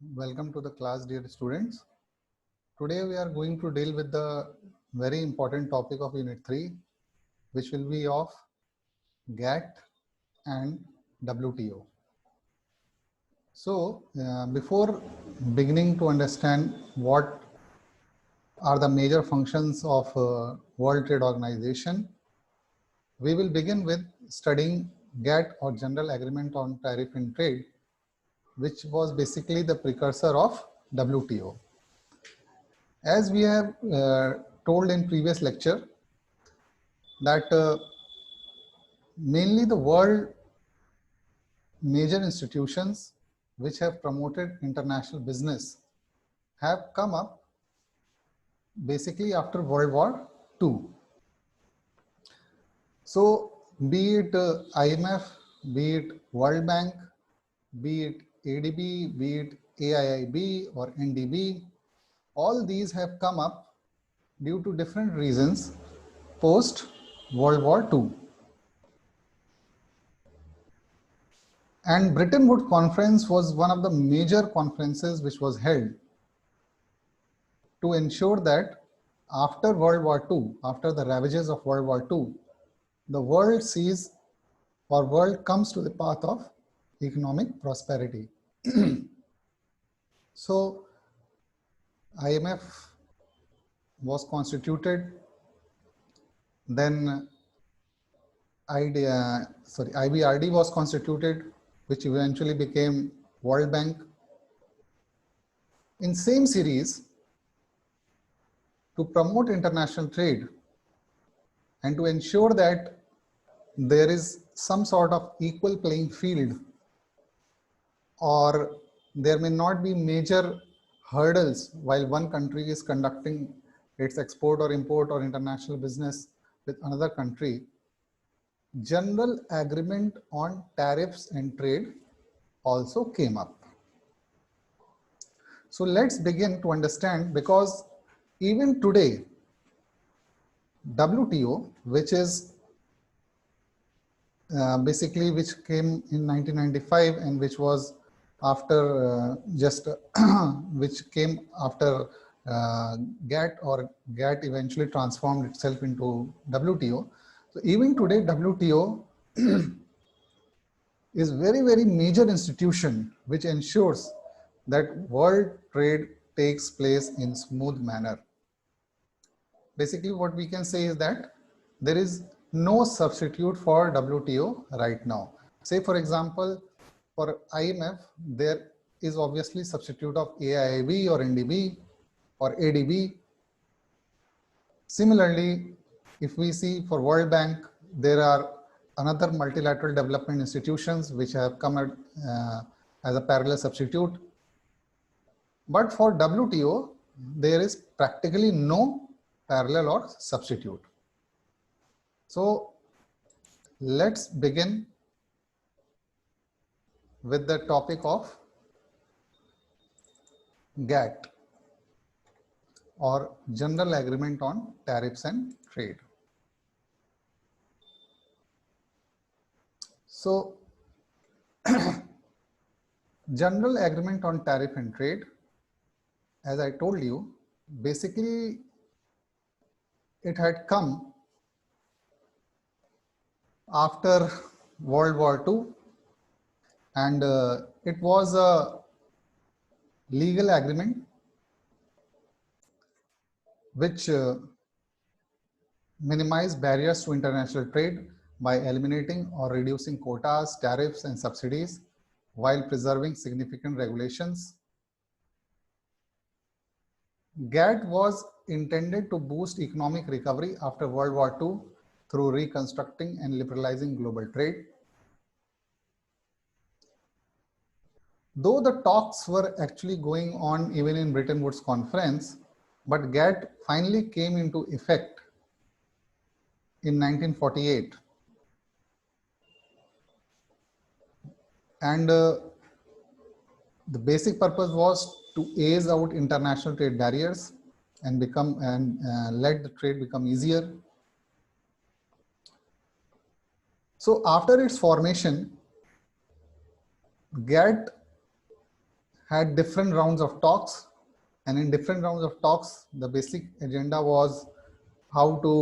Welcome to the class, dear students. Today we are going to deal with the very important topic of Unit 3, which will be of GATT and WTO. So, before beginning to understand what are the major functions of World Trade Organization, we will begin with studying GATT or General Agreement on Tariff and Trade, which was basically the precursor of WTO. As we have told in previous lecture that mainly the world major institutions which have promoted international business have come up basically after World War II. So be it IMF, be it World Bank, be it ADB, be it AIIB or NDB, all these have come up due to different reasons post World War II. And Bretton Woods Conference was one of the major conferences which was held to ensure that after World War II, after the ravages of World War II, the world sees or world comes to the path of economic prosperity. So IMF was constituted, then IBRD was constituted, which eventually became World Bank. In same series, to promote international trade and to ensure that there is some sort of equal playing field, or there may not be major hurdles while one country is conducting its export or import or international business with another country, General Agreement on Tariffs and Trade also came up. So let's begin to understand, because even today, WTO, which is basically which came in 1995 and which was after which came after GATT, or GATT eventually transformed itself into WTO. So even today, WTO is very major institution which ensures that world trade takes place in smooth manner. Basically, what we can say is that there is no substitute for WTO right now. Say, for example, for IMF, there is obviously substitute of AIIB or NDB or ADB. Similarly, if we see for World Bank, there are another multilateral development institutions which have come as a parallel substitute. But for WTO, there is practically no parallel or substitute. So let's begin with the topic of GATT, or General Agreement on Tariffs and Trade. So General Agreement on Tariff and Trade, as I told you, basically it had come after World War II, and it was a legal agreement which minimized barriers to international trade by eliminating or reducing quotas, tariffs, and subsidies while preserving significant regulations. GATT was intended to boost economic recovery after World War II through reconstructing and liberalizing global trade. Though the talks were actually going on even in Bretton Woods Conference, but GATT finally came into effect in 1948. And the basic purpose was to ease out international trade barriers and let the trade become easier. So after its formation, GATT had different rounds of talks, and in different rounds of talks the basic agenda was how to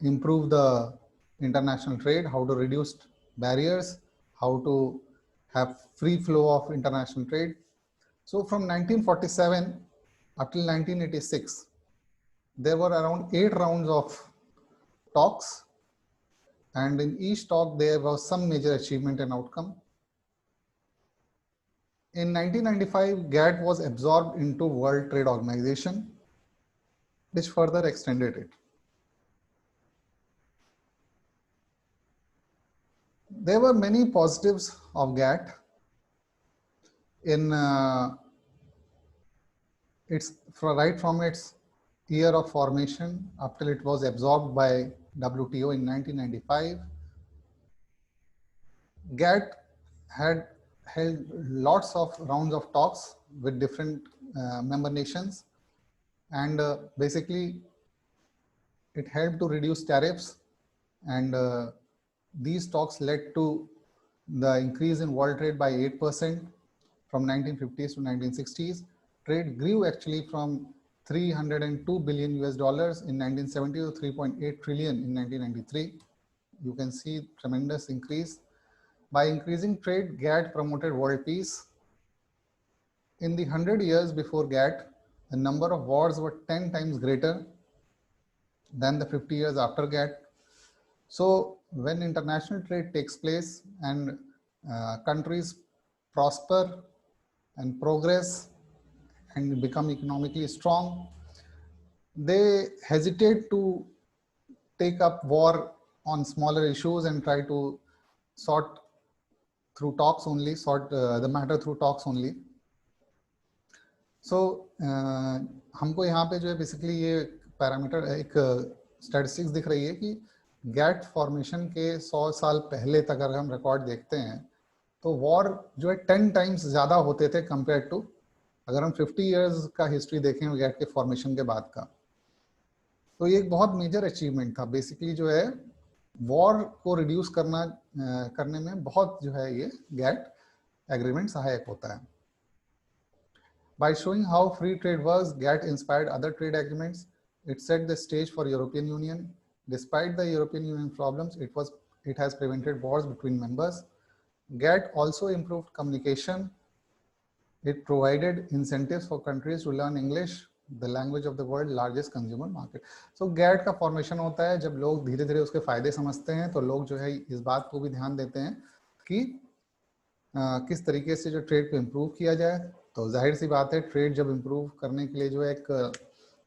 improve the international trade, how to reduce barriers, how to have free flow of international trade. So from 1947 up till 1986 there were around 8 rounds of talks, and in each talk there was some major achievement and outcome. In 1995, GATT was absorbed into World Trade Organization, which further extended it. There were many positives of GATT. In right from its year of formation up till it was absorbed by WTO in 1995, GATT had held lots of rounds of talks with different member nations, and basically it helped to reduce tariffs, and these talks led to the increase in world trade by 8% from 1950s to 1960s. Trade grew actually from 302 billion US dollars in 1970 to 3.8 trillion in 1993. You can see tremendous increase. By increasing trade, GATT promoted world peace. In the 100 years before GATT, the number of wars were 10 times greater than the 50 years after GATT. So when international trade takes place and countries prosper and progress and become economically strong, they hesitate to take up war on smaller issues and try to sort through talks only, sort the matter through talks only. So हमको यहाँ पे जो है basically ये parameter एक statistics दिख रही है कि गैट फॉर्मेशन के 100 साल पहले तक अगर हम रिकॉर्ड देखते हैं तो वॉर जो है 10 टाइम्स ज़्यादा होते थे कंपेयर टू अगर हम 50 इयर्स का हिस्ट्री देखें गैट के फॉर्मेशन के बाद का, तो ये एक बहुत मेजर अचीवमेंट था. बेसिकली जो है वॉर को रिड्यूस करने में बहुत जो है ये गैट एग्रीमेंट सहायक होता है. By showing how free trade was, GATT inspired other trade agreements. It set the stage for European Union. Despite the European Union problems, it has prevented wars between members. GATT also improved communication. It provided incentives for countries to learn English, the language of the world's largest consumer market. So GATT का formation होता है जब लोग धीरे धीरे उसके फायदे समझते हैं, तो लोग जो है इस बात को भी ध्यान देते हैं कि किस तरीके से जो ट्रेड को इम्प्रूव किया जाए. तो जाहिर सी बात है ट्रेड जब इम्प्रूव करने के लिए जो है एक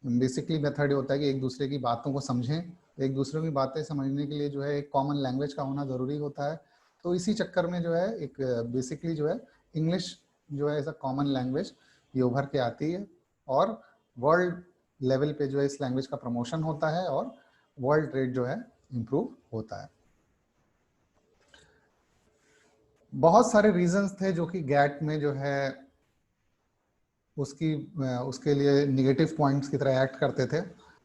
बेसिकली मेथड होता है कि एक दूसरे की बातों को समझें. एक दूसरे की बातें समझने के लिए जो है एक कॉमन लैंग्वेज का होना ज़रूरी होता है. तो इसी चक्कर में जो है एक बेसिकली जो है इंग्लिश जो है एज अ कॉमन लैंग्वेज ये उभर के आती है और वर्ल्ड लेवल पे जो है इस लैंग्वेज का प्रमोशन होता है और वर्ल्ड ट्रेड जो है इम्प्रूव होता है. बहुत सारे रीजंस थे जो कि गैट में जो है उसके लिए निगेटिव पॉइंट्स की तरह एक्ट करते थे.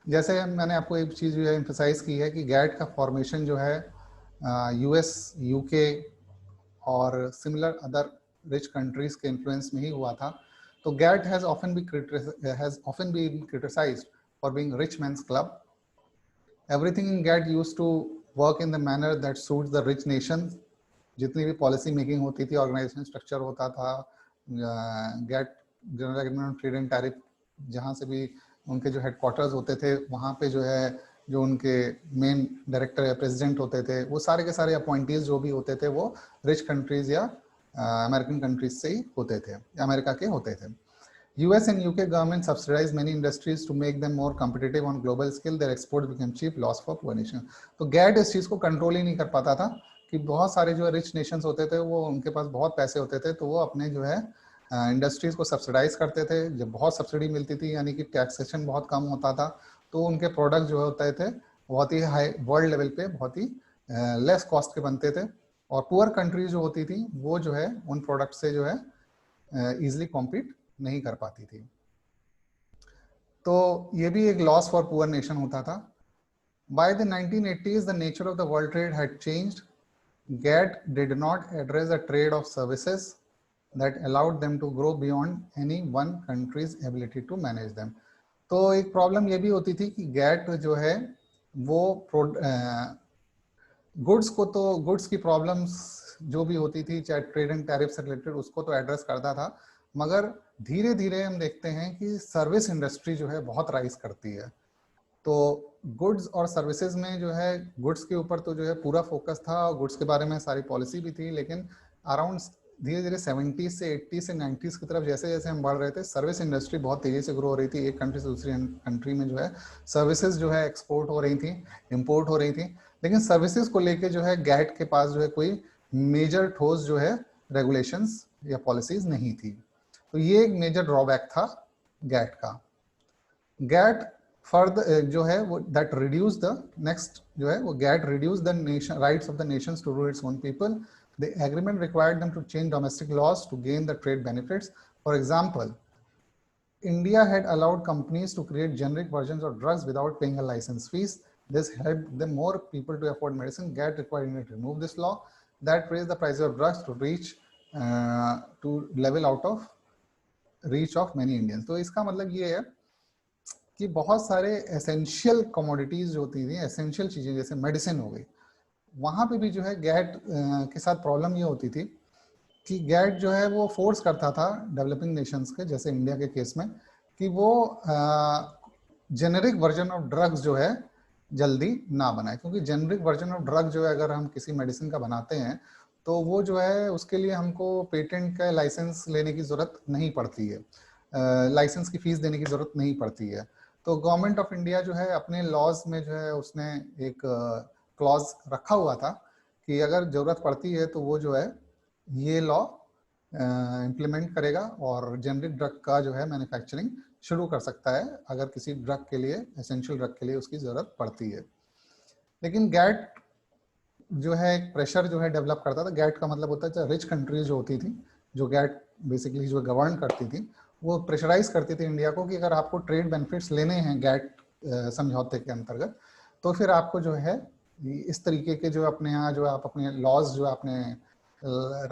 जैसे मैंने आपको एक चीज़ जो है एम्फसाइज की है कि गैट का फॉर्मेशन जो है यूएस, यूके और सिमिलर अदर रिच कंट्रीज के इन्फ्लुएंस में ही हुआ था. तो GATT has often been criticised for being rich man's club. Everything in GATT used to work in the manner that suits the rich nations. जितनी भी policy making होती थी, ऑर्गेनाइजेशन स्ट्रक्चर होता था, GATT general agreement on trade and tariff जहाँ से भी उनके जो हेडक्वार्टर्स होते थे वहाँ पे जो है जो उनके मेन डायरेक्टर या प्रेसिडेंट होते थे वो सारे के सारे अपॉइंटीज जो भी होते थे वो रिच कंट्रीज या अमेरिकन कंट्रीज से ही होते थे, अमेरिका के होते थे. US and UK government subsidized many industries to make them more competitive on global scale. Their exports became cheap, loss for poor nation. तो गैट इस चीज़ को कंट्रोल ही नहीं कर पाता था कि बहुत सारे जो रिच नेशंस होते थे वो उनके पास बहुत पैसे होते थे तो वो अपने जो है इंडस्ट्रीज को सब्सिडाइज करते थे. जब बहुत सब्सिडी मिलती थी यानी कि टैक्सेशन बहुत कम होता था तो उनके प्रोडक्ट जो होते थे बहुत ही हाई वर्ल्ड लेवल पे बहुत ही लेस कॉस्ट के बनते थे और पुअर कंट्रीज जो होती थी वो जो है उन प्रोडक्ट से जो है ईजिली कॉम्पीट नहीं कर पाती थी. तो ये भी एक लॉस फॉर पुअर नेशन होता था. By the 1980s, the nature of the world trade had changed. GATT did not address the trade of services that allowed them to grow beyond any one country's ability to manage them. तो एक problem ये भी होती थी कि gate जो है वो गुड्स को तो गुड्स की प्रॉब्लम्स जो भी होती थी चाहे ट्रेड एंड टैरिफ से रिलेटेड उसको तो एड्रेस करता था, मगर धीरे धीरे हम देखते हैं कि सर्विस इंडस्ट्री जो है बहुत राइज करती है। तो गुड्स और सर्विसेज में जो है गुड्स के ऊपर तो जो है पूरा फोकस था और गुड्स के बारे में सारी पॉलिसी भी थी, लेकिन अराउंड धीरे धीरे 70 से 80 से 90s की तरफ जैसे जैसे हम बढ़ रहे थे सर्विस इंडस्ट्री बहुत तेजी से ग्रो हो रही थी। एक कंट्री से दूसरी कंट्री में जो है सर्विसेज जो है एक्सपोर्ट हो रही थी, इंपोर्ट हो रही थी, लेकिन सर्विसेज को लेके जो है गैट के पास जो है कोई मेजर ठोस जो है रेगुलेशंस या पॉलिसीज नहीं थी। तो ये एक मेजर ड्रॉबैक था गैट का। गैट फर्दर जो है वो दैट रिड्यूस द नेक्स्ट जो है वो GATT reduce the nation rights of the nations to rule its own people. The agreement required them to change domestic laws to gain the trade benefits. For example, India had allowed companies to create generic versions of drugs without paying a license fees. This helped them more people to afford medicine. GATT required India to remove this law that raised the price of drugs to reach to level out of reach of many Indians. तो इसका मतलब ये है कि बहुत सारे essential commodities जो होती थी, एसेंशियल चीजें जैसे मेडिसिन हो गई, वहाँ पे भी जो है गैट के साथ प्रॉब्लम ये होती थी कि गैट जो है वो फोर्स करता था डेवलपिंग नेशंस के जैसे इंडिया के केस में कि वो जेनेरिक वर्जन ऑफ ड्रग्स जो है जल्दी ना बनाए, क्योंकि जेनेरिक वर्जन ऑफ ड्रग जो है अगर हम किसी मेडिसिन का बनाते हैं तो वो जो है उसके लिए हमको पेटेंट का लाइसेंस लेने की ज़रूरत नहीं पड़ती है, लाइसेंस की फीस देने की ज़रूरत नहीं पड़ती है। तो गवर्नमेंट ऑफ इंडिया जो है अपने लॉज में जो है उसने एक क्लॉज रखा हुआ था कि अगर ज़रूरत पड़ती है तो वो जो है ये लॉ इम्प्लीमेंट करेगा और जेनरिक ड्रग का जो है मैन्युफैक्चरिंग शुरू कर सकता है अगर किसी ड्रग के लिए, एसेंशियल ड्रग के लिए उसकी ज़रूरत पड़ती है। लेकिन गैट जो है एक प्रेशर जो है डेवलप करता था। गैट का मतलब होता है रिच कंट्रीज जो होती थी, जो गैट बेसिकली जो गवर्न करती थी, वो प्रेशराइज करती थी इंडिया को कि अगर आपको ट्रेड बेनिफिट्स लेने हैं गैट समझौते के अंतर्गत तो फिर आपको जो है इस तरीके के जो अपने यहाँ जो आप अपने लॉज जो आपने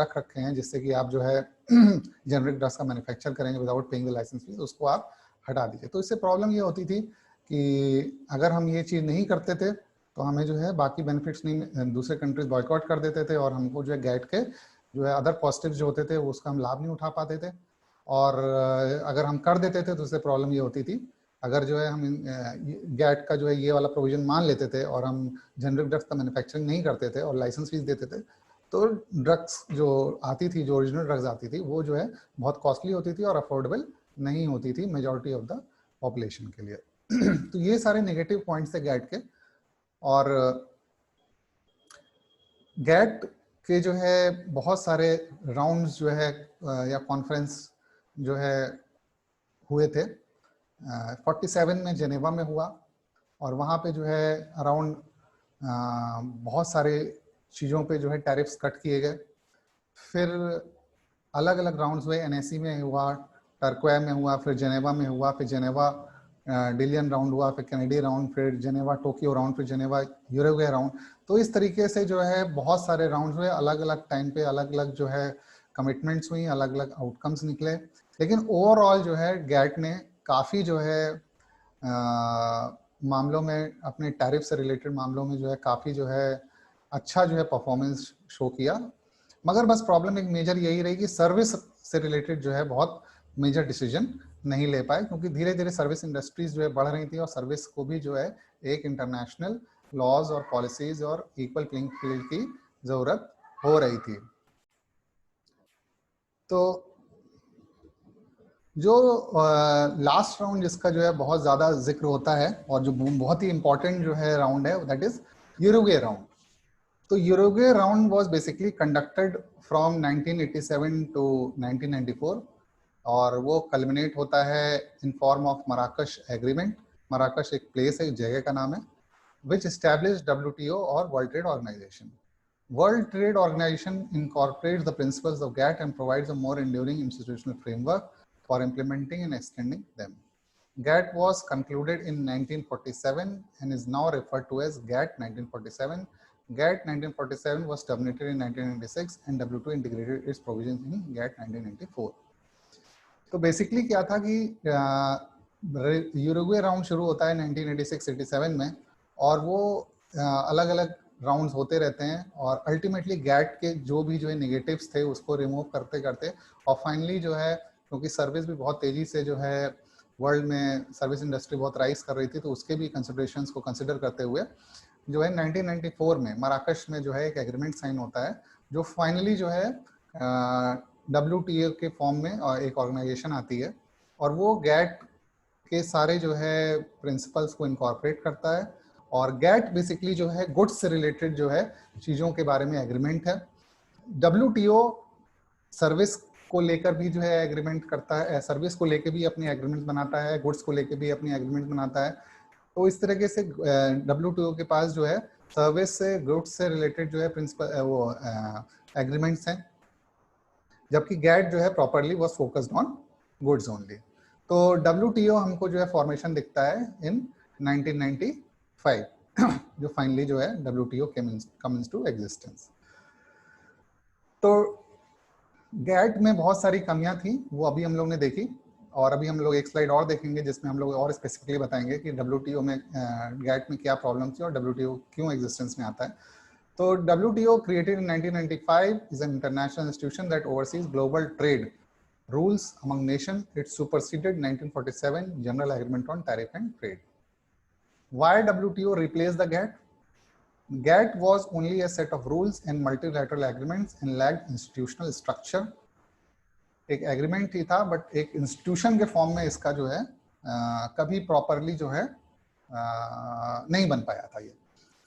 रख रखे हैं जिससे कि आप जो है जेनरिक ड्रग्स का मैन्युफैक्चर करेंगे without paying the licence fees, उसको आप हटा दीजिए। तो इससे प्रॉब्लम ये होती थी कि अगर हम ये चीज़ नहीं करते थे तो हमें जो है बाकी बेनिफिट्स नहीं, दूसरे कंट्रीज बॉयकॉट कर देते थे और हमको जो है गैट के जो है अदर पॉजिटिव जो होते थे वो उसका हम लाभ नहीं उठा पाते थे। और अगर हम कर देते थे तो उससे प्रॉब्लम ये होती थी, अगर जो है हम गैट का जो है ये वाला प्रोविजन मान लेते थे और हम जेनरिक ड्रग्स का मैन्युफैक्चरिंग नहीं करते थे और लाइसेंस फीस देते थे तो ड्रग्स जो आती थी, जो ओरिजिनल ड्रग्स आती थी वो जो है बहुत कॉस्टली होती थी और अफोर्डेबल नहीं होती थी मेजॉरिटी ऑफ द पॉपुलेशन के लिए। तो ये सारे नेगेटिव पॉइंट्स थे गैट के। और गैट के जो है बहुत सारे राउंड्स जो है या कॉन्फ्रेंस जो है हुए थे। 47 में जेनेवा में हुआ और वहाँ पे जो है अराउंड बहुत सारे चीज़ों पे जो है टैरिफ्स कट किए गए। फिर अलग अलग राउंड्स हुए, NSE में हुआ, टर्क्वे में हुआ, फिर जेनेवा में हुआ, फिर जेनेवा डिलियन राउंड हुआ, फिर कैनेडी राउंड, फिर जेनेवा टोक्यो राउंड, फिर जेनेवा यूरुग्वे राउंड। तो इस तरीके से जो है बहुत सारे राउंड हुए, अलग अलग टाइम पे अलग अलग जो है कमिटमेंट्स हुई, अलग अलग आउटकम्स निकले। लेकिन ओवरऑल जो है गैट ने काफ़ी जो है मामलों में, अपने टैरिफ से रिलेटेड मामलों में जो है काफ़ी जो है अच्छा जो है परफॉर्मेंस शो किया। मगर बस प्रॉब्लम एक मेजर यही रही कि सर्विस से रिलेटेड जो है बहुत मेजर डिसीजन नहीं ले पाए, क्योंकि धीरे धीरे सर्विस इंडस्ट्रीज जो है बढ़ रही थी और सर्विस को भी जो है एक इंटरनेशनल लॉज और पॉलिसीज और इक्वल प्लेइंग फील्ड की जरूरत हो रही थी। तो जो लास्ट राउंड जिसका जो है बहुत ज्यादा जिक्र होता है और जो बहुत ही इंपॉर्टेंट जो है राउंड है, दैट इज यूरुग्वे राउंड। तो Uruguay round was basically conducted from 1987 to 1994 और वो कल्मिनेट होता है in form of Marrakesh agreement. Marrakesh एक प्लेस है, एक जगह का नाम है, which established WTO or World Trade Organization. World Trade Organization incorporates the principles of GATT and provides a more enduring institutional framework for implementing and extending them. GATT was concluded in 1947 and is now referred to as GATT 1947. GATT 1947 was terminated in 1996 and WTO integrated its provisions in GATT 1994. तो basically क्या था कि Uruguay round शुरू होता है 1986-87 में, और वो अलग अलग राउंड्स होते रहते हैं, और अल्टीमेटली गैट के जो है नेगेटिव्स थे उसको रिमूव करते करते, और फाइनली जो है क्योंकि सर्विस भी बहुत तेजी से जो है वर्ल्ड में सर्विस इंडस्ट्री बहुत राइज कर रही थी, तो उसके भी कंसिडरेशंस को कंसिडर करते हुए जो है 1994 में मराकश में जो है एक एग्रीमेंट साइन होता है, जो फाइनली जो है WTO के फॉर्म में एक ऑर्गेनाइजेशन आती है, और वो गैट के सारे जो है प्रिंसिपल्स को इनकॉर्पोरेट करता है। और गैट बेसिकली जो है गुड्स से रिलेटेड जो है चीज़ों के बारे में एग्रीमेंट है। WTO सर्विस को लेकर भी जो है एग्रीमेंट करता है, सर्विस को लेकर भी अपनी एग्रीमेंट बनाता है, गुड्स को लेकर भी अपनी एग्रीमेंट बनाता है। तो इस तरीके से WTO के पास जो है सर्विस से गुड्स से रिलेटेड जो है प्रिंसिपल वो एग्रीमेंट्स हैं, जबकि गैट जो है properly was focused on goods only. तो WTO हमको जो है फॉर्मेशन दिखता है इन 1995, जो फाइनली जो है WTO कम्स टू एग्जिस्टेंस। तो गैट में बहुत सारी कमियां थी, वो अभी हम लोग ने देखी, और अभी हम लोग एक स्लाइड और देखेंगे जिसमें हम लोग और स्पेसिफिकली बताएंगे कि WTO में गैट में क्या प्रॉब्लम थी और WTO क्यों एग्जिस्टेंस में आता है। तो WTO created in 1995 is an international institution that oversees global trade rules among nations. It superseded 1947 General Agreement on Tariff and Trade. Why WTO replaced the GATT? GATT was only a set of rules and multilateral agreements and lacked institutional structure. एक agreement ही था, but एक institution के form में इसका जो है कभी properly जो है नहीं बन पाया था ये।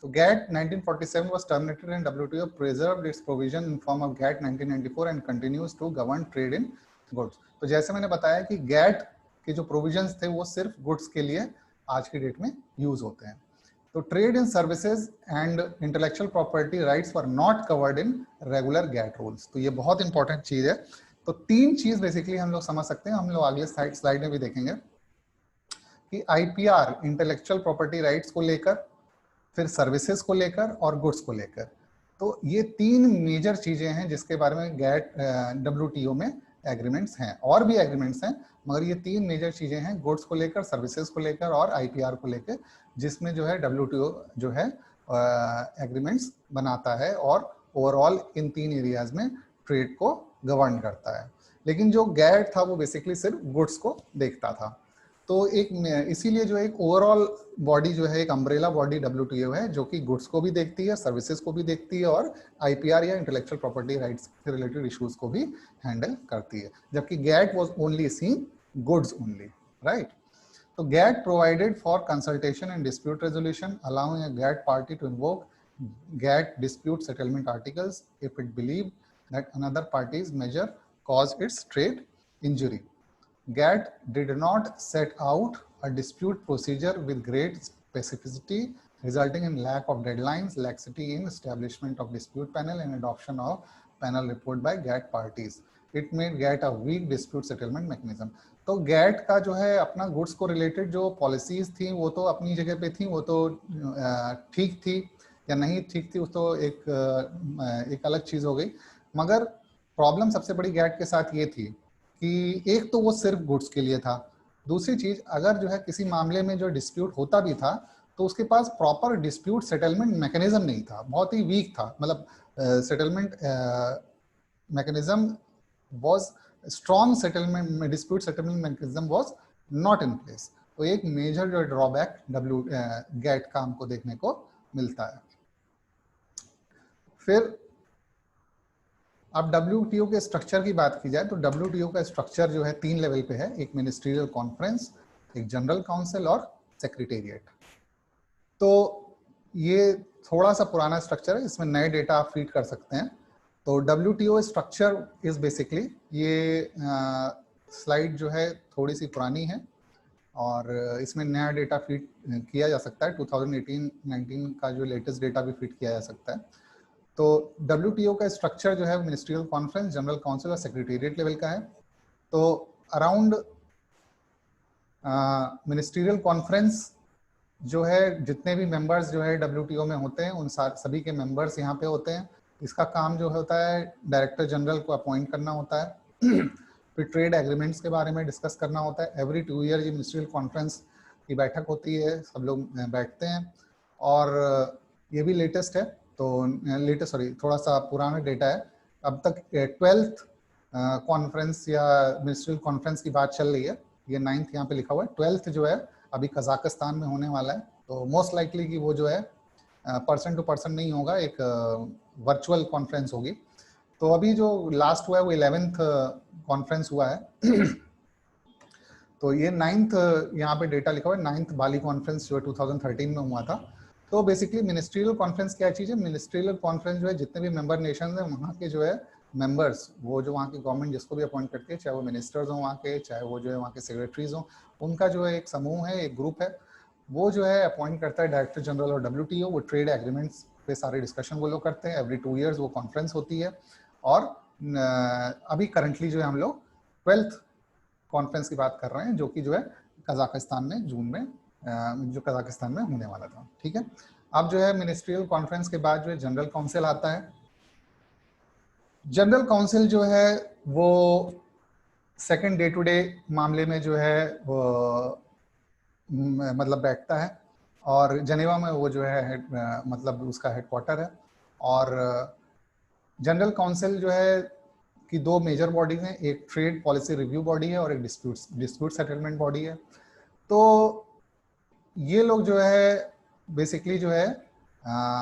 So GATT 1947 was terminated and WTO preserved its provision in form of GATT 1994 and continues to govern trade in goods. तो जैसे मैंने बताया कि GATT के जो प्रोविजंस थे वो सिर्फ गुड्स के लिए आज की डेट में यूज होते हैं। तो trade in services and intellectual property rights were not covered in regular GATT rules. तो ये बहुत इंपॉर्टेंट चीज है। तो तीन चीज बेसिकली हम लोग समझ सकते हैं, हम लोग अगले स्लाइड में भी देखेंगे कि IPR इंटेलेक्चुअल प्रॉपर्टी राइट्स को लेकर, फिर सर्विसेज को लेकर और गुड्स को लेकर। तो ये तीन मेजर चीजें हैं जिसके बारे में गैट WTO में एग्रीमेंट्स हैं, और भी एग्रीमेंट्स हैं, मगर ये तीन मेजर चीजें हैं, गुड्स को लेकर, सर्विसेज को लेकर और IPR को लेकर, जिसमें जो है WTO जो है एग्रीमेंट्स बनाता है और ओवरऑल इन तीन एरियाज में ट्रेड को गवर्न करता है। लेकिन जो गैट था वो बेसिकली सिर्फ गुड्स को देखता था। तो एक इसीलिए जो एक ओवरऑल बॉडी जो है, एक अम्ब्रेला बॉडी WTO है, जो कि गुड्स को भी देखती है, सर्विसेज को भी देखती है और IPR या इंटेलेक्चुअल प्रॉपर्टी राइट्स से रिलेटेड इश्यूज को भी हैंडल करती है, जबकि GATT was only seen goods only, right. तो GATT provided for consultation and dispute resolution, allowing a GATT party to invoke GATT dispute settlement articles if it believe that another party's measure caused its trade injury. GATT did not set out a dispute procedure with great specificity, resulting in lack of deadlines, laxity in establishment of dispute panel, and adoption of panel report by GATT parties. It made GATT a weak dispute settlement mechanism. तो GATT का जो है अपना goods को related जो policies थी वो तो अपनी जगह पे थी, वो तो ठीक थी या नहीं ठीक थी, उस तो एक अलग चीज हो गई। मगर प्रॉब्लम सबसे बड़ी गैट के साथ ये थी कि एक तो वो सिर्फ गुड्स के लिए था, दूसरी चीज अगर जो है किसी मामले में जो डिस्प्यूट होता भी था तो उसके पास प्रॉपर डिस्प्यूट सेटलमेंट मैकेनिज्म नहीं था, बहुत ही वीक था। मतलब settlement mechanism was strong, settlement dispute settlement mechanism was not in place. तो एक मेजर जो ड्रॉबैक गैट का हमको देखने को मिलता है। फिर अब WTO के स्ट्रक्चर की बात की जाए तो WTO का स्ट्रक्चर जो है 3 लेवल पे है, एक मिनिस्ट्रियल कॉन्फ्रेंस, एक जनरल काउंसिल और सेक्रेटेरिएट। तो ये थोड़ा सा पुराना स्ट्रक्चर है, इसमें नए डेटा आप फीड कर सकते हैं। तो WTO स्ट्रक्चर इज बेसिकली, ये स्लाइड जो है थोड़ी सी पुरानी है और इसमें नया डेटा फीड किया जा सकता है, 2018-19 का जो लेटेस्ट डेटा भी फीड किया जा सकता है। तो WTO का स्ट्रक्चर जो है मिनिस्ट्रियल कॉन्फ्रेंस, जनरल काउंसिल और सेक्रेटेरिएट लेवल का है। तो अराउंड मिनिस्ट्रियल कॉन्फ्रेंस जो है जितने भी मेंबर्स जो है WTO में होते हैं उन सभी के मेंबर्स यहाँ पे होते हैं। इसका काम जो होता है डायरेक्टर जनरल को अपॉइंट करना होता है फिर ट्रेड एग्रीमेंट्स के बारे में डिस्कस करना होता है। एवरी 2 ईयर ये मिनिस्ट्रियल कॉन्फ्रेंस की बैठक होती है, सब लोग बैठते हैं। और ये भी लेटेस्ट है, तो लेटेस्ट सॉरी थोड़ा सा पुराना डेटा है। अब तक 12th कॉन्फ्रेंस या मिनिस्ट्रियल कॉन्फ्रेंस की बात चल रही है। ये 9th यहाँ पे लिखा हुआ है, 12th जो है अभी कजाकिस्तान में होने वाला है। तो मोस्ट लाइकली कि वो जो है पर्सन टू पर्सन नहीं होगा, एक वर्चुअल कॉन्फ्रेंस होगी। तो अभी जो लास्ट हुआ है वो 11th कॉन्फ्रेंस हुआ है तो ये 9th यहाँ पे डेटा लिखा हुआ है, 9th बाली कॉन्फ्रेंस जो है 2013 में हुआ था। तो बेसिकली मिनिस्ट्रियल कॉन्फ्रेंस क्या चीज़ है? मिनिस्ट्रियल कॉन्फ्रेंस जो है जितने भी मेंबर नेशन हैं वहाँ के जो है मेंबर्स, वो जो वहाँ की गवर्नमेंट जिसको भी अपॉइंट करती है, चाहे वो मिनिस्टर्स हों वहाँ के, चाहे वो जो है वहाँ के सेक्रेटरीज हों, उनका जो है एक समूह है, एक ग्रुप है, वो जो है अपॉइंट करता है डायरेक्टर जनरल और WTO। वो ट्रेड एग्रीमेंट्स पे सारे डिस्कशन वो लोग करते हैं। एवरी 2 ईयर्स वो कॉन्फ्रेंस होती है। और अभी करंटली जो है हम लोग 12th कॉन्फ्रेंस की बात कर रहे हैं, जो कि जो है कजाकिस्तान में जून में जो कजाकिस्तान में होने वाला था। ठीक है, अब जो है मिनिस्ट्रियल कॉन्फ्रेंस के बाद जो है जनरल काउंसिल आता है। जनरल काउंसिल जो है वो सेकंड डे टू डे मामले में जो है वो मतलब बैठता है, और जनेवा में वो जो है मतलब उसका हेडक्वार्टर है। और जनरल काउंसिल जो है कि 2 मेजर बॉडीज हैं, एक ट्रेड पॉलिसी रिव्यू बॉडी है और एक डिस्प्यूट सेटलमेंट बॉडी है। तो ये लोग जो है बेसिकली जो है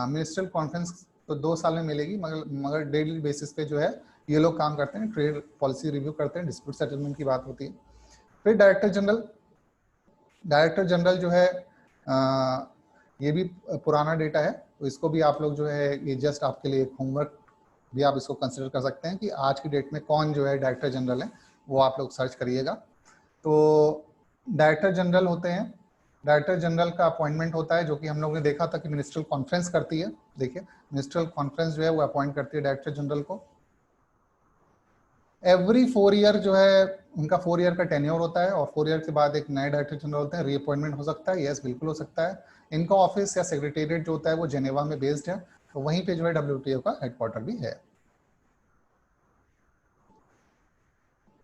मिनिस्ट्रियल कॉन्फ्रेंस तो 2 साल में मिलेगी, मगर डेली बेसिस पे जो है ये लोग काम करते हैं, ट्रेड पॉलिसी रिव्यू करते हैं, डिस्प्यूट सेटलमेंट की बात होती है। फिर डायरेक्टर जनरल जो है ये भी पुराना डेटा है, तो इसको भी आप लोग जो है ये जस्ट आपके लिए एक होमवर्क भी आप इसको कंसिडर कर सकते हैं कि आज की डेट में कौन जो है डायरेक्टर जनरल है, वो आप लोग सर्च करिएगा। तो डायरेक्टर जनरल होते हैं, डायरेक्टर जनरल का अपॉइंटमेंट होता है, जो कि हम लोग ने देखा था कि मिनिस्ट्रियल कॉन्फ्रेंस करती है। देखिए मिनिस्ट्रियल कॉन्फ्रेंस जो है वो अपॉइंट करती है डायरेक्टर जनरल को। एवरी 4 ईयर जो है उनका 4 ईयर का टेन्योर होता है, और 4 ईयर के बाद एक नए डायरेक्टर जनरल होते हैं। रीअपॉइंटमेंट हो सकता है, यस बिल्कुल हो सकता है। इनका ऑफिस या सेक्रेटेरिएट जो होता है वो जेनेवा में बेस्ड है, तो वहीं पे जो है WTO का हेडक्वार्टर भी है।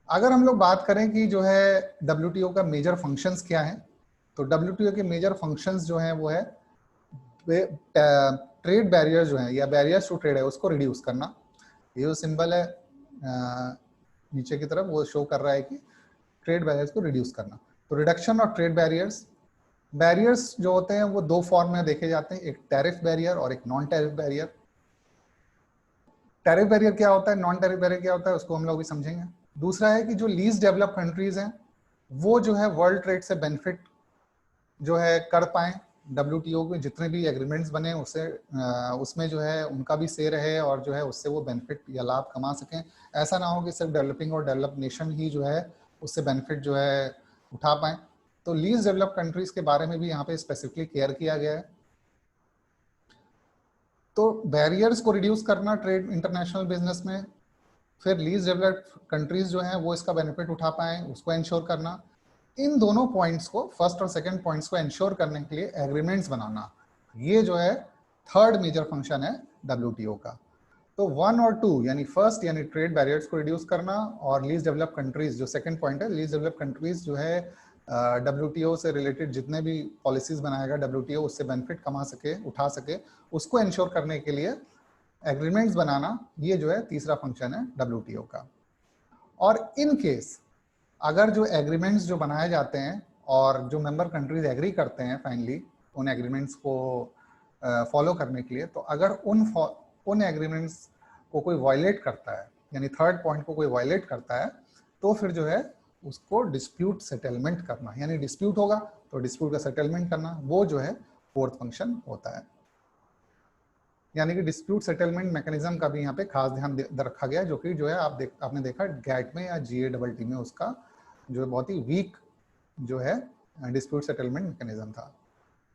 अगर हम लोग बात करें कि जो है WTO का मेजर फंक्शंस क्या है, तो WTO के मेजर फंक्शंस जो हैं वो है ट्रेड बैरियर जो है या बैरियर्स टू ट्रेड है उसको रिड्यूस करना। ये जो सिंबल है नीचे की तरफ वो शो कर रहा है कि ट्रेड बैरियर्स को रिड्यूस करना। तो रिडक्शन ऑफ ट्रेड बैरियर्स जो होते हैं वो 2 फॉर्म में देखे जाते हैं, एक टैरिफ बैरियर और एक non tariff barrier. Tariff barrier क्या होता है, नॉन टैरिफ बैरियर क्या होता है, उसको हम लोग भी समझेंगे। दूसरा है कि जो लीस्ट डेवलप कंट्रीज हैं वो जो है वर्ल्ड ट्रेड से बेनिफिट जो है कर पाए, WTO के जितने भी एग्रीमेंट्स बने उससे उसमें जो है उनका भी से रहे, और जो है उससे वो बेनिफिट या लाभ कमा सकें। ऐसा ना हो कि सिर्फ डेवलपिंग और डेवलप नेशन ही जो है उससे बेनिफिट जो है उठा पाए। तो लीस्ट डेवलप कंट्रीज के बारे में भी यहाँ पे स्पेसिफिकली केयर किया गया है। तो बैरियर्स को रिड्यूस करना ट्रेड इंटरनेशनल बिजनेस में, फिर लीस्ट डेवलप्ड कंट्रीज जो हैं वो इसका बेनिफिट उठा पाएं उसको इंश्योर करना। इन दोनों पॉइंट्स को, फर्स्ट और सेकंड पॉइंट्स को इंश्योर करने के लिए एग्रीमेंट्स बनाना, ये जो है थर्ड मेजर फंक्शन है WTO का। तो 1 और 2 यानी फर्स्ट यानी ट्रेड बैरियर्स को रिड्यूस करना, और लीस्ट डेवलप कंट्रीज जो सेकंड पॉइंट है, लीस्ट डेवलप कंट्रीज जो है WTO से रिलेटेड जितने भी पॉलिसीज बनाएगा WTO उससे बेनिफिट कमा सके, उठा सके, उसको इंश्योर करने के लिए एग्रीमेंट्स बनाना, ये जो है तीसरा फंक्शन है WTO का। और इन केस अगर जो एग्रीमेंट्स जो बनाए जाते हैं और जो मेंबर कंट्रीज एग्री करते हैं फाइनली उन एग्रीमेंट्स को फॉलो करने के लिए, तो अगर उन एग्रीमेंट्स को कोई वायलेट करता है यानी थर्ड पॉइंट को कोई वायलेट करता है, तो फिर जो है उसको डिस्प्यूट सेटलमेंट करना, यानी डिस्प्यूट होगा तो डिस्प्यूट का सेटलमेंट करना, वो जो है फोर्थ फंक्शन होता है। यानी कि डिस्प्यूट सेटलमेंट मैकेनिज्म का भी यहाँ पे खास ध्यान रखा गया, जो कि जो है आपने देखा गैट में या GATT में उसका जो बहुत ही वीक जो है डिस्प्यूट सेटलमेंट मैकेनिज्म था।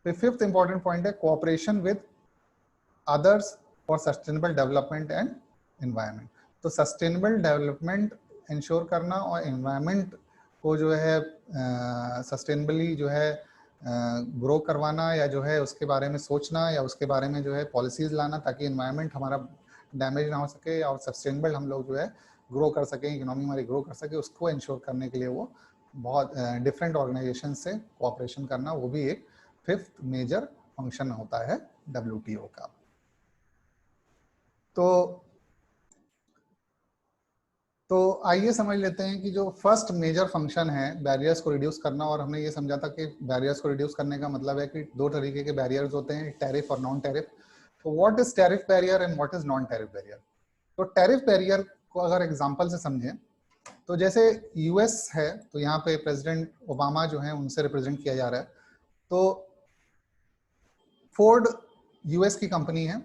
फिर फिफ्थ इंपॉर्टेंट पॉइंट है cooperation with others for sustainable development and environment. तो सस्टेनेबल डेवलपमेंट इंश्योर करना और एनवायरनमेंट को जो है सस्टेनेबली जो है ग्रो करवाना या जो है उसके बारे में सोचना या उसके बारे में जो है पॉलिसीज लाना ताकि एनवायरनमेंट हमारा डैमेज ना हो सके और सस्टेनेबल हम लोग जो है ग्रो कर सकें, इकोनॉमी हमारी ग्रो कर सके, उसको इंश्योर करने के लिए वो बहुत डिफरेंट ऑर्गेनाइजेशन से कोऑपरेशन करना, वो भी एक फिफ्थ मेजर फंक्शन होता है WTO का। तो आइए समझ लेते हैं कि जो फर्स्ट मेजर फंक्शन है बैरियर्स को रिड्यूस करना, और हमने ये समझा था कि बैरियर्स को रिड्यूस करने का मतलब है कि दो तरीके के बैरियर्स होते हैं, टैरिफ और नॉन टैरिफ। तो what is tariff barrier and what is non tariff barrier? तो टैरिफ बैरियर को अगर एग्जांपल से समझें तो जैसे यूएस है, तो यहाँ पे प्रेसिडेंट ओबामा जो है उनसे रिप्रेजेंट किया जा रहा है। तो फोर्ड यूएस की कंपनी है,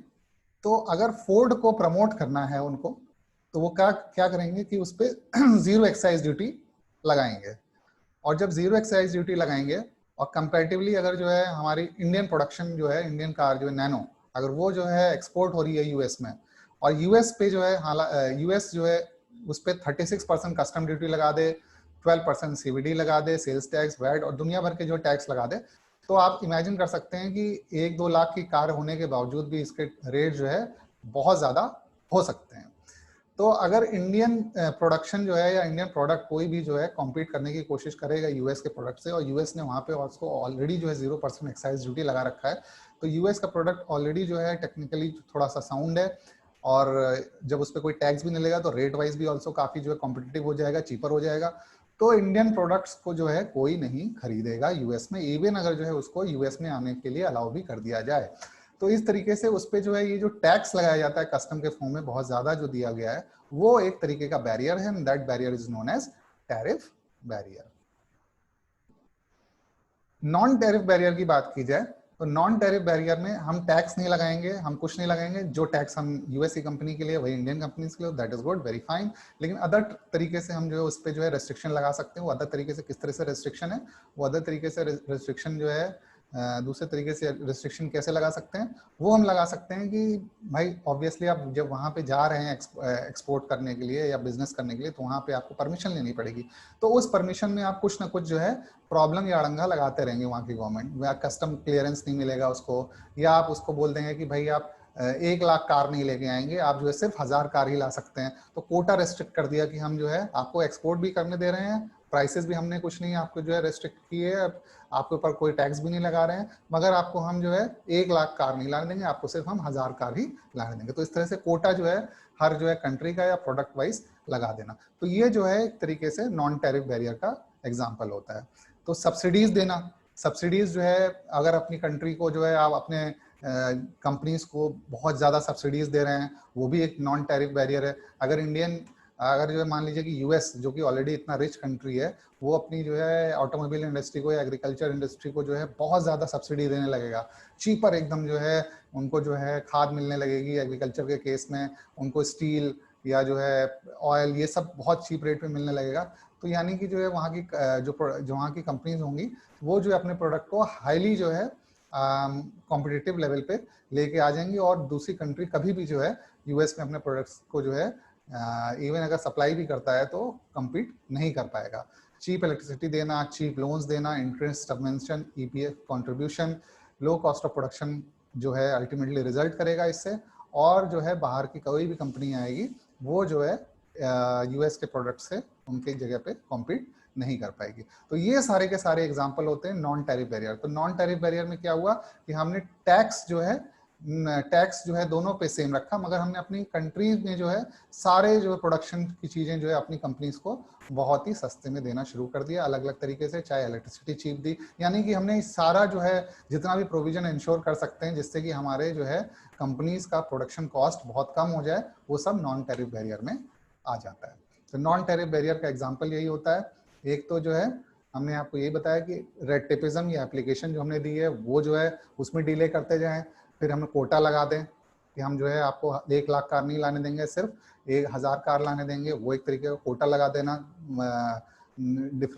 तो अगर फोर्ड को प्रमोट करना है उनको, तो वो क्या क्या करेंगे कि उस पर जीरो एक्साइज ड्यूटी लगाएंगे। और जब जीरो एक्साइज ड्यूटी लगाएंगे और कंपैरेटिवली अगर जो है हमारी इंडियन प्रोडक्शन जो है, इंडियन कार जो है नैनो, अगर वो जो है एक्सपोर्ट हो रही है यूएस में, और यूएस पे जो है यूएस जो है उस पर 36% कस्टम ड्यूटी लगा दे, 12% सीवीडी लगा दे, सेल्स टैक्स, वैट और दुनिया भर के जो टैक्स लगा दे, तो आप इमेजिन कर सकते हैं कि 1-2 लाख की कार होने के बावजूद भी इसके रेट जो है बहुत ज्यादा हो सकते हैं। तो अगर इंडियन प्रोडक्शन जो है या इंडियन प्रोडक्ट कोई भी जो है कॉम्पीट करने की कोशिश करेगा यूएस के प्रोडक्ट से, और यूएस ने वहाँ पे उसको ऑलरेडी जो है 0% एक्साइज ड्यूटी लगा रखा है, तो यूएस का प्रोडक्ट ऑलरेडी जो है टेक्निकली थोड़ा सा साउंड है, और जब उस पर कोई टैक्स भी नहीं लगेगा तो रेट वाइज भी ऑल्सो काफी जो है कॉम्पिटिटिव हो जाएगा, चीपर हो जाएगा। तो इंडियन प्रोडक्ट्स को जो है कोई नहीं खरीदेगा यूएस में, इवन अगर जो है उसको यूएस में आने के लिए अलाउ भी कर दिया जाए। तो इस तरीके से उस पर जो है ये जो टैक्स लगाया जाता है कस्टम के फॉर्म में बहुत ज्यादा जो दिया गया है, वो एक तरीके का बैरियर है, and that barrier is known as tariff barrier. Non tariff barrier की बात की जाए तो नॉन टैरिफ बैरियर में हम टैक्स नहीं लगाएंगे, हम कुछ नहीं लगाएंगे, जो टैक्स हम यूएस की कंपनी के लिए वही इंडियन कंपनीज के लिए, that is good, very fine. लेकिन अदर तरीके से हम जो है उस पर जो है रेस्ट्रिक्शन लगा सकते हैं। वो अदर तरीके से किस तरह से रेस्ट्रिक्शन है, वो अदर तरीके से रेस्ट्रिक्शन जो है दूसरे तरीके से रेस्ट्रिक्शन कैसे लगा सकते हैं, वो हम लगा सकते हैं कि भाई ऑब्वियसली आप जब वहाँ पे जा रहे हैं एक्सपोर्ट करने के लिए या बिजनेस करने के लिए, तो वहाँ पे आपको परमिशन लेनी पड़ेगी। तो उस परमिशन में आप कुछ ना कुछ जो है प्रॉब्लम या अड़ंगा लगाते रहेंगे वहाँ की गवर्नमेंट, या कस्टम क्लियरेंस नहीं मिलेगा उसको, या आप उसको बोल देंगे कि भाई आप 1 लाख कार नहीं लेके आएंगे, आप जो है सिर्फ 1000 कार ही ला सकते हैं। तो कोटा रेस्ट्रिक्ट कर दिया कि हम जो है आपको एक्सपोर्ट भी करने दे रहे हैं, प्राइसेस भी हमने कुछ नहीं आपको जो है रेस्ट्रिक्ट किए, आपके ऊपर कोई टैक्स भी नहीं लगा रहे हैं, मगर आपको हम जो है 1 लाख कार नहीं लाने देंगे, आपको सिर्फ हम 1000 कार ही लाने देंगे। तो इस तरह से कोटा जो है हर जो है कंट्री का या प्रोडक्ट वाइज लगा देना। तो ये जो है एक तरीके से नॉन टैरिफ बैरियर का एग्जाम्पल होता है। तो सब्सिडीज देना, सब्सिडीज जो है अगर अपनी कंट्री को जो है आप अपने कंपनीज को बहुत ज़्यादा सब्सिडीज दे रहे हैं, वो भी एक नॉन टैरिफ बैरियर है। अगर जो है मान लीजिए कि यूएस जो कि ऑलरेडी इतना रिच कंट्री है, वो अपनी जो है ऑटोमोबाइल इंडस्ट्री को या एग्रीकल्चर इंडस्ट्री को जो है बहुत ज़्यादा सब्सिडी देने लगेगा, चीपर एकदम जो है उनको जो है खाद मिलने लगेगी, एग्रीकल्चर के केस में उनको स्टील या जो है ऑयल ये सब बहुत चीप रेट पे मिलने लगेगा। तो यानी कि जो है वहाँ की जो वहाँ की कंपनीज होंगी वो जो है अपने प्रोडक्ट को हाईली जो है कॉम्पिटिटिव लेवल पे लेके आ जाएंगी, और दूसरी कंट्री कभी भी जो है यूएस में अपने प्रोडक्ट्स को जो है इवन अगर सप्लाई भी करता है तो कम्पीट नहीं कर पाएगा। चीप इलेक्ट्रिसिटी देना, चीप लोन्स देना, interest subvention, EPF contribution, low cost of production जो है अल्टीमेटली रिजल्ट करेगा इससे, और जो है बाहर की कोई भी कंपनी आएगी वो जो है यूएस के प्रोडक्ट से उनकी जगह पे कॉम्पीट नहीं कर पाएगी। तो ये सारे के सारे एग्जांपल होते हैं नॉन टैरिफ बैरियर। तो नॉन टैरिफ बैरियर में क्या हुआ कि हमने टैक्स जो है दोनों पे सेम रखा, मगर हमने अपनी कंट्री में जो है सारे जो प्रोडक्शन की चीजें जो है अपनी कंपनीज को बहुत ही सस्ते में देना शुरू कर दिया, अलग अलग तरीके से, चाहे इलेक्ट्रिसिटी चीप दी, यानी कि हमने सारा जो है जितना भी प्रोविजन इंश्योर कर सकते हैं जिससे कि हमारे जो है कंपनीज का प्रोडक्शन कॉस्ट बहुत कम हो जाए, वो सब नॉन टैरिफ बैरियर में आ जाता है। तो नॉन टैरिफ बैरियर का एग्जाम्पल यही होता है। एक तो जो है हमने आपको यही बताया कि रेड टेपिज्म या एप्लीकेशन जो हमने दी है वो जो है उसमें डिले करते जाएं, फिर हम कोटा लगा दें कि हम जो है आपको 1 लाख कार नहीं लाने देंगे, सिर्फ 1000 कार लाने देंगे, वो एक तरीके का कोटा लगा देना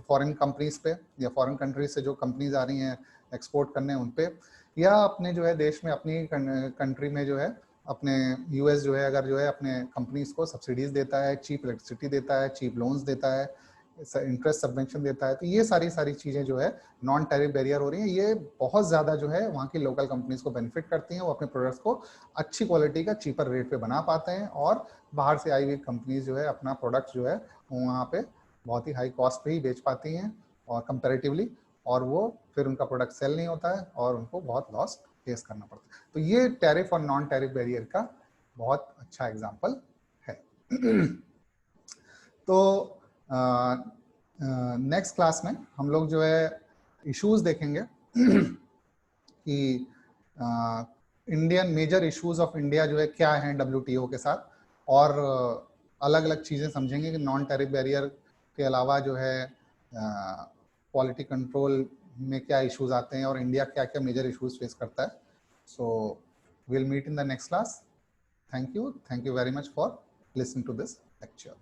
फॉरेन कंपनीज पे या फॉरेन कंट्रीज से जो कंपनीज आ रही हैं एक्सपोर्ट करने उन पे, या अपने जो है देश में अपनी कंट्री में जो है अपने यूएस जो है अगर जो है अपने कंपनीज को सब्सिडीज देता है, चीप इलेक्ट्रिसिटी देता है, चीप लोन्स देता है, इंटरेस्ट सबवेंशन देता है। तो ये सारी चीजें जो है नॉन टैरिफ बैरियर हो रही हैं, ये बहुत ज्यादा जो है वहाँ की लोकल कंपनीज को बेनिफिट करती हैं। वो अपने प्रोडक्ट्स को अच्छी क्वालिटी का चीपर रेट पे बना पाते हैं और बाहर से आई हुई कंपनीज जो है अपना प्रोडक्ट जो है वहाँ पे बहुत ही हाई कॉस्ट पे ही बेच पाती हैं और कंपेरेटिवली, और वो फिर उनका प्रोडक्ट सेल नहीं होता है और उनको बहुत लॉस फेस करना पड़ता है। तो ये टैरिफ और नॉन टैरिफ बैरियर का बहुत अच्छा एग्जाम्पल है। तो नेक्स्ट क्लास में हम लोग जो है इश्यूज देखेंगे कि Indian major issues of India जो है क्या हैं WTO के साथ, और अलग अलग चीज़ें समझेंगे कि नॉन टैरिफ बैरियर के अलावा जो है क्वालिटी कंट्रोल में क्या इश्यूज आते हैं और इंडिया क्या क्या मेजर इश्यूज फेस करता है। सो we'll meet in the next class. Thank you very much for listening to this lecture.